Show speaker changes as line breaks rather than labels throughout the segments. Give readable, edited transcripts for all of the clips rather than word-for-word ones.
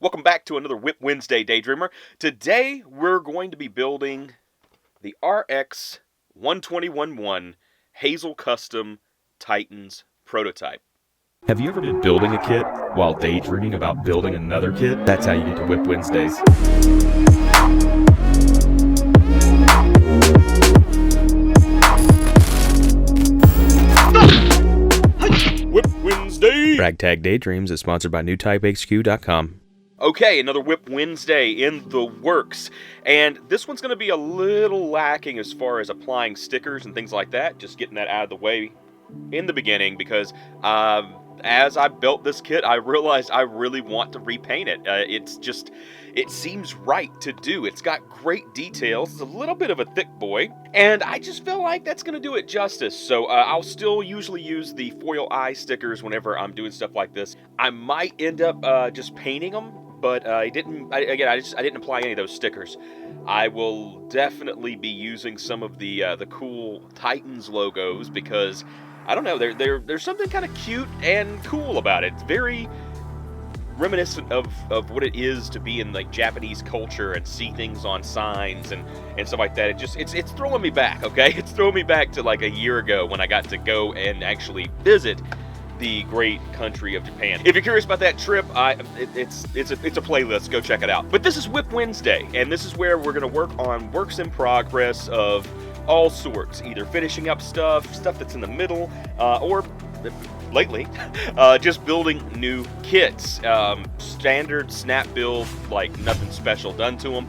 Welcome back to another WIP Wednesday, Daydreamer. Today, we're going to be building the RX 1211 Hazel Custom Titans prototype.
Have you ever been building a kit while daydreaming about building another kit? That's how you get to WIP Wednesdays.
WIP Wednesday!
Ragtag Daydreams is sponsored by NewTypeHQ.com.
Okay, another WIP Wednesday in the works, and this one's going to be a little lacking as far as applying stickers and things like that, just getting that out of the way in the beginning, because as I built this kit, I realized I really want to repaint it. It seems right to do. It's got great details. It's a little bit of a thick boy, and I just feel like that's going to do it justice. So I'll still usually use the foil eye stickers whenever I'm doing stuff like this. I might end up just painting them, but I didn't apply any of those stickers. I will definitely be using some of the cool Titans logos because I don't know, there's something kind of cute and cool about it. It's very reminiscent of what it is to be in like Japanese culture and see things on signs and stuff like that. It's throwing me back, okay? It's throwing me back to like a year ago when I got to go and actually visit the great country of Japan. If you're curious about that trip, it's a playlist. Go check it out. But this is WIP Wednesday, and this is where we're going to work on works in progress of all sorts, either finishing up stuff that's in the middle, or lately, just building new kits. Standard snap build, like nothing special done to them.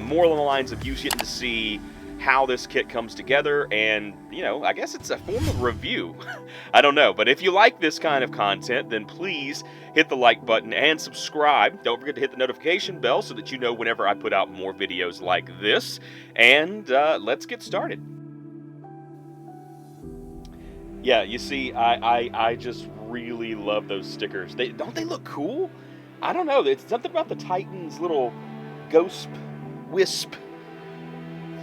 More along the lines of you getting to see how this kit comes together, and I guess it's a form of review. I don't know, but if you like this kind of content, then please hit the like button and subscribe. Don't forget to hit the notification bell so that you know whenever I put out more videos like this. And let's get started. Yeah, you see, I just really love those stickers. Don't they look cool? I don't know. It's something about the Titans' little ghost wisp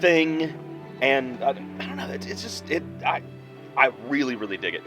thing, and I don't know. It's just I really dig it.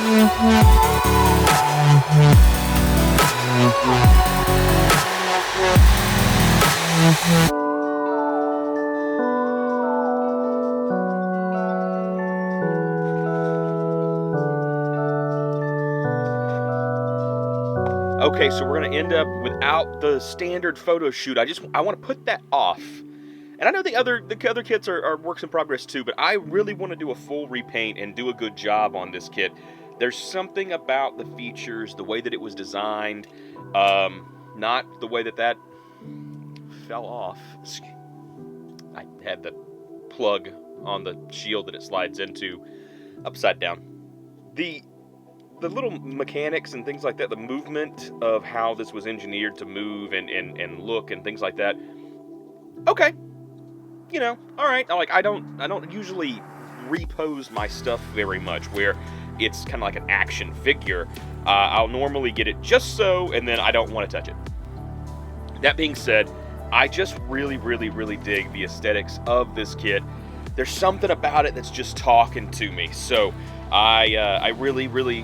Okay, so we're gonna end up without the standard photo shoot. I want to put that off. And I know the other kits are works in progress too, but I really want to do a full repaint and do a good job on this kit. There's something about the features, the way that it was designed, not the way that fell off. I had the plug on the shield that it slides into upside down. The little mechanics and things like that, the movement of how this was engineered to move and look and things like that. Okay. You know, all right. I don't usually repose my stuff very much where it's kind of like an action figure. I'll normally get it just so, and then I don't want to touch it. That being said, I just really, really, really dig the aesthetics of this kit. There's something about it that's just talking to me. So I really, really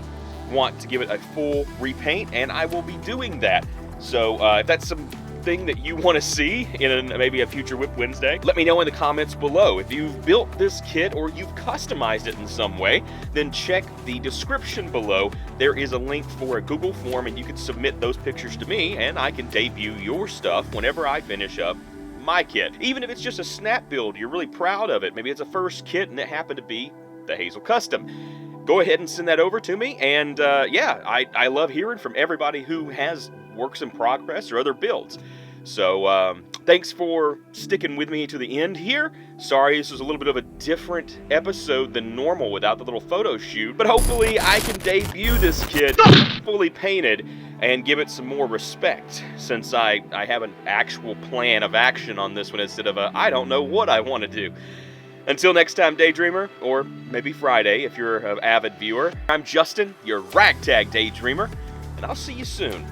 want to give it a full repaint, and I will be doing that. So if that's something that you want to see in maybe a future WIP Wednesday, let me know in the comments below. If you've built this kit or you've customized it in some way, then check the description below. There is a link for a Google form, and you can submit those pictures to me, and I can debut your stuff whenever I finish up my kit. Even if it's just a snap build, you're really proud of it. Maybe it's a first kit and it happened to be the Hazel Custom. Go ahead and send that over to me, and yeah, I love hearing from everybody who has works in progress or other builds. So thanks for sticking with me to the end here. Sorry this was a little bit of a different episode than normal without the little photo shoot, but hopefully I can debut this kit fully painted and give it some more respect, since I have an actual plan of action on this one instead of I don't know what I want to do. Until next time, Daydreamer, or maybe Friday if you're an avid viewer, I'm Justin, your Ragtag Daydreamer, and I'll see you soon.